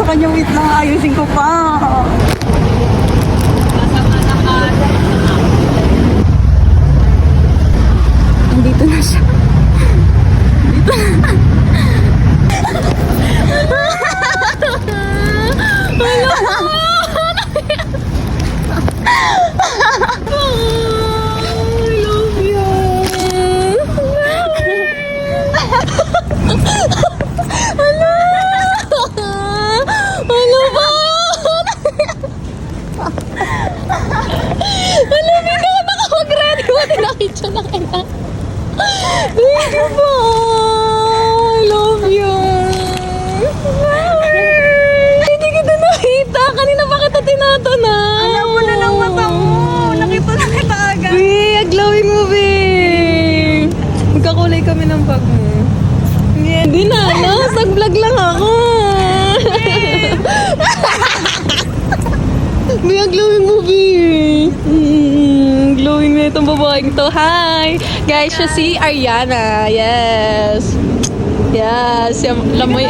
kanya, wait lang, ayusin ko pa. Nandito na siya. Dito na. Nakita na kita. Thank you po. I love you. Hindi kita nakita. Kanina pa kita tinatanong. Alam mo na ng mata mo. Nakita na kita agad. Ang glowing mo, babe. Magkakulay kami ng bag mo. Hindi na, no? Sag-vlog lang ako. May ang glowing mo, babe. Glowing na itong babaeng to. Hi! Guys, siya si Ariana. Yes. Yes. Lamoy.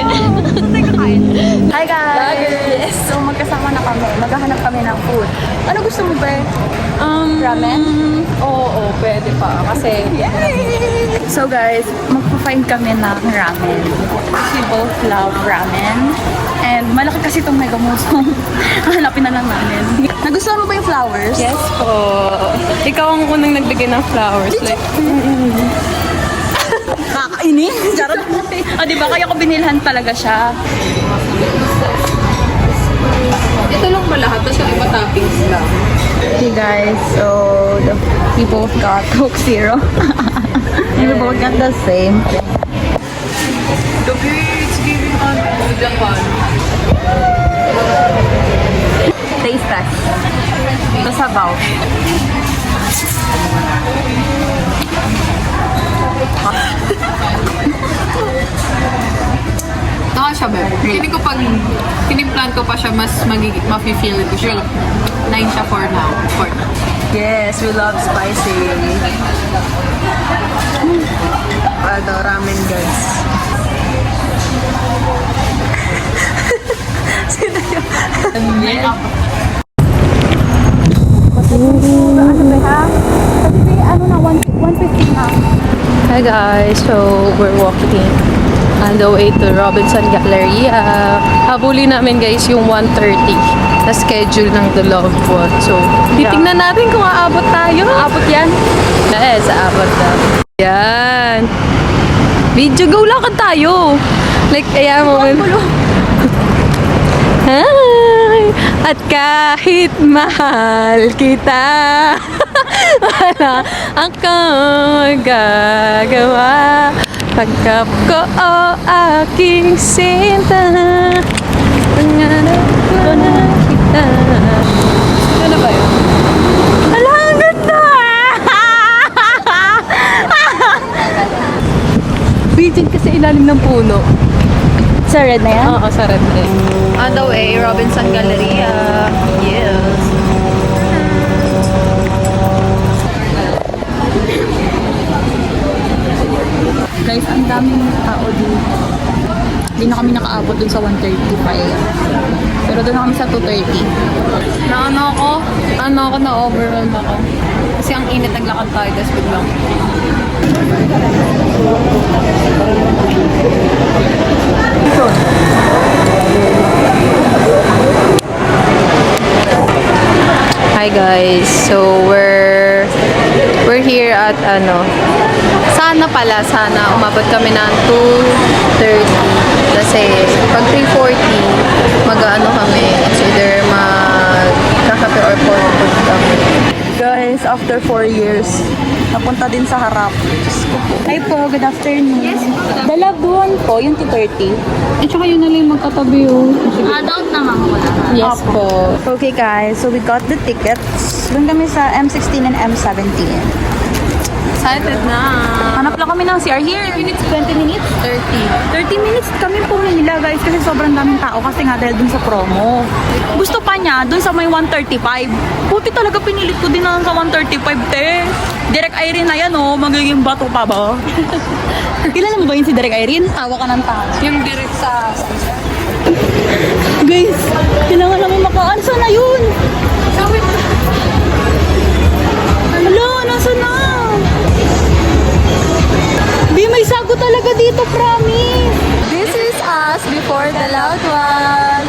Hi guys! So magkasama na kami. Maghahanap kami ng food. Ano gusto mo ba? Ramen? Oo, pwede pa. Kasi, So guys, magpa-find kami ng ramen. We both love ramen. And malaki kasi itong mega muso. Hanapin na lang namin. Nagustuhan mo ba yung flowers? yes po. Ikaw ang unang nagbigay ng flowers. Like, Kakainin? Charot. O diba, kaya ko binilhan talaga siya. ito lang ba lahat? Tapos yung iba toppings lang. Hey guys, so we both got Coke Zero. And we both got the same. The beach giving on Japan. Taste test. Ito sabaw. Naka siya, babe. Feeling ko pag tinimplan ko pa siya, mas mafe-feel ko siya. 9 siya for now. Yes, we love spicy. Ano, ramen guys. Sino yun? Yeah. Ano ba ha? Kasi ano na, 150 na. Hi guys, so we're walking on the way to Robinson Galleria. Habulin namin guys yung 1:30 na schedule ng The Loved One. So, titingnan natin kung aabot tayo. Aabot yan? Yes, aabot na. Yan. Video go lakad tayo. Like, ayan mo. Hi! At kahit mahal kita, wala akong magagawa. Pagkap ko o aking sinta, pangarap ko na kita. Ano ba yun? Ala, ang ganda! Bigyan kasi ilalim ng puno. Sa red na yan? Oo, sa red din. On the way, Robinson Galleria. Yes. Guys, ang daming tao dito. Hindi na kami nakaabot dun sa 135. Pero dun na kami sa 230. Na-overwhelmed ako. Kasi ang init naglakad tayo, tapos biglang. Hi guys, so we're here at sana umabot kami ng 2:30 kasi pag 3:40 kami, it's either magkakape or food kami. Guys, after 4 years, napunta din sa harap. Diyos ko po. Hi po, good afternoon. Yes, the loved one po, yung 230. At saka yun na lang magkatabi Adult naman ko lahat. Yes po. Okay guys, so we got the tickets. Doon kami sa M16 and M17. Excited na. Hanap lang kami ng CR here. 20 minutes? 30 minutes kami pumila guys kasi sobrang daming tao kasi nga dahil dun sa promo. Gusto pa niya dun sa may 135. Buti talaga pinilit ko din na sa 135 te. Direct Irene na yan oh, magiging bato pa ba? Kilala mo ba yun si Direct Irene? Tawa ka ng tawa. Yung direct sa Guys, kailangan namin makaan. Saan na yun? Hala, nasa na? Di, may sago talaga dito, promise. This is us before the loud one.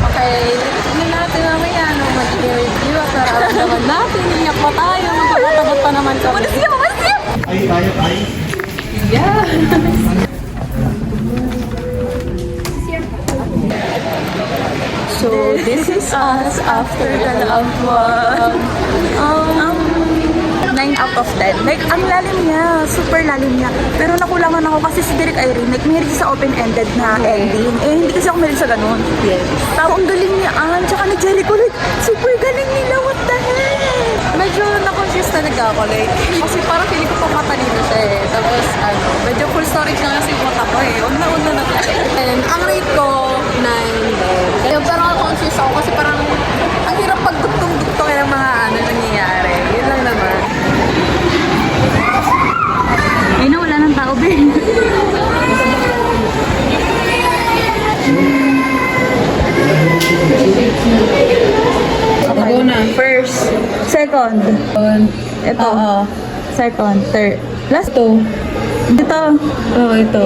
Okay, tignan natin mamaya ano magiging review at nararamdaman natin. Inyak pa tayo, magkakatabot pa naman kami. Yeah. So, this is us after the loved one. 9 out of 10. Like, ang lalim niya. Super lalim niya. Pero nakulangan ako kasi si Derek Irene, like, mahilig siya sa open-ended na ending. Eh, hindi kasi ako mahilig sa ganun. Yes. Tapos, ang galing niya, tsaka ni Jericho, like, super galing nila. What the heck? Medyo na-confuse talaga ako. Like, kasi parang feeling ko pang matalino siya eh. Tapos, medyo full storage lang kasi yung mata ko eh. Una-una na talaga. And ang rate ko, 9 din. Kaya parang confused ako kasi parang ang hirap pagdugtong-dugtong ng mga nangyayari. Yun lang naman. Ayun na, wala nang tao, Ben. Ako na. First. Second. Ito. Second. Third. Last. Ito. Ito. Oo, ito.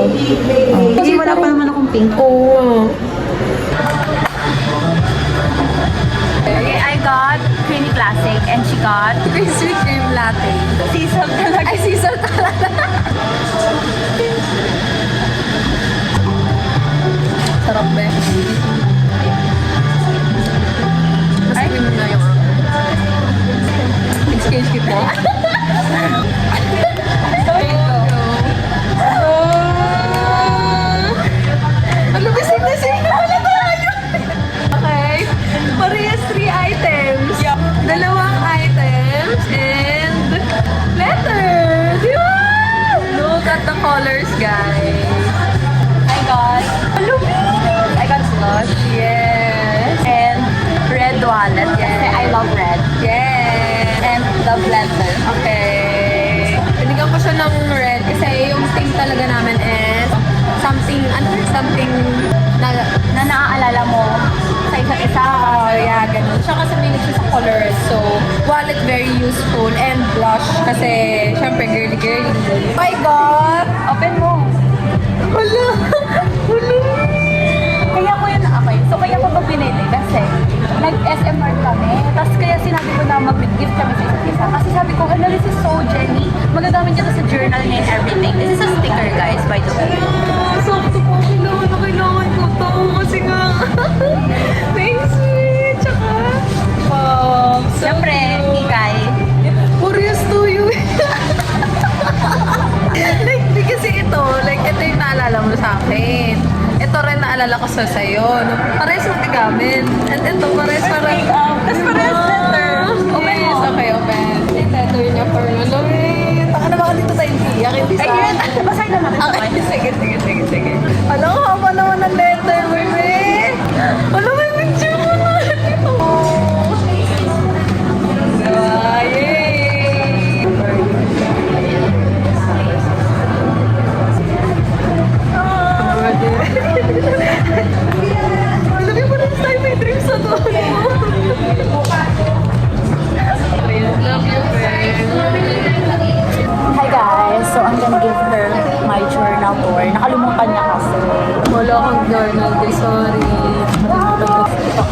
Kasi wala pa naman akong pink. Oo. I got Creamy Classic and she got Sweet cream latte. Sisal talaga. Ay, sisal talaga. Sarap be. Mas cream na yung exchange kita. Ano ba sing na pala tayo? Okay. Parehas 3 items. Dalawang items and letters. Yun! Look at the colors, guys. I got I got slush. Yes. and red wallet. Yes. Kasi I love red. Yes. And the blender. Okay. Binigyan ko siya ng red kasi yung thing talaga namin is something Na naaalala mo sa isa't isa. Oh, yeah, ganun. Siya kasi mahilig siya sa colors. So, wallet very useful and blush kasi syempre girly-girly. My God! Open mo. Wala! Wala! Kaya ko yun okay. So kaya ko ba pinili? Kasi nag-SMR kami. Tapos kaya sinabi ko na mag-gift kami sa isa't isa. Kasi sabi ko, ano, this is so Jenny. Magagamit niya to sa journal niya and everything. This is a sticker, guys, by the way. Sakto po, kailangan ko to kasi nga. Very sweet! Tsaka, wow! Siyempre, Ikay. Curious to you. Like, di kasi ito yung naalala mo sa akin. Ito rin naalala ko sa sayo. No? Parehas magagamit. And ito, parehas parang... Tapos parehas letter. Open Yes, mo. okay, open. Yung letter niya for Malawin. Taka na baka dito tayo iyak, hindi sa... Ayun, basahin na natin. Okay, sige. Alam ko, haba naman ng letter, baby. Alam mo yung picture mo na. Diba? Yay! Alam mo na tayo may dreams sa doon. Love you, friend. Hi guys, so I'm gonna give her my journal tour. Nakalimutan niya kasi. Wala kang journal, sorry.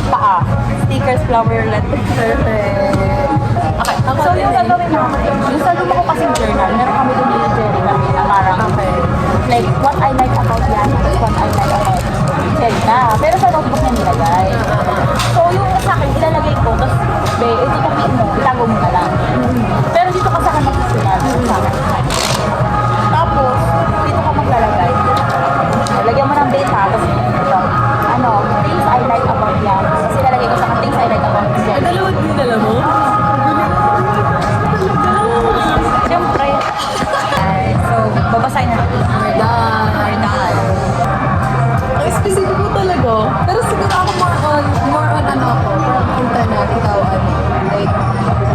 Paa. Stickers, flower, letter. Perfect. Okay, so yung gagawin namin, yung sa luma ko kasing journal, meron kami doon yung Jerry kami na parang, Okay. like, what I like about yan, what I like about Jelda. Pero sa notebook niya nilagay. So yung sa akin, ilalagay ko, tapos, ito tapiin mo, itago mo na lang. Pero dito ka sa akin magsusulat, sa akin. Tapos, dito ka maglalagay. Lagyan mo ng date ha, tapos ito, things I like about yan. Kasi lalagay ko sa akin, things I like about Jelda. Dalawang dinala mo? Siyempre. So, babasahin na natin. We're done. Ang specific mo talaga. Pero siguro ako more on ano ako. From internet, ikaw ano, like,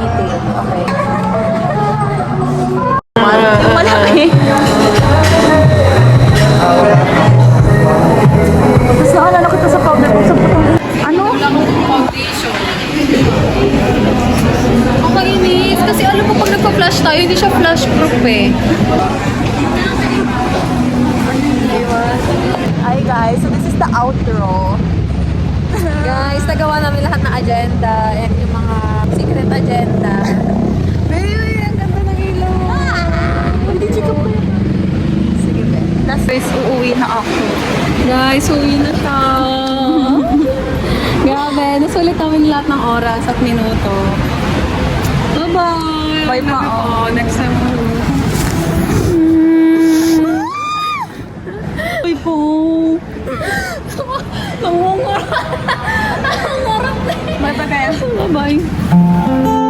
eating. Okay. nagpa-flash tayo, hindi siya flash proof eh. Hi guys, so this is the outro. Guys, nagawa namin lahat ng agenda. Yan yung mga secret agenda. Baby, ang ganda ng ilaw. Hindi chika po. Sige, be. Last guys, uuwi na ako. Guys, uwi na siya. Grabe, nasulit namin lahat ng oras at minuto. Bye-bye! Bye pa, oh. Next time. Uy po. Ang ngarap. Ang ngarap na eh. Bye-bye. Bye-bye.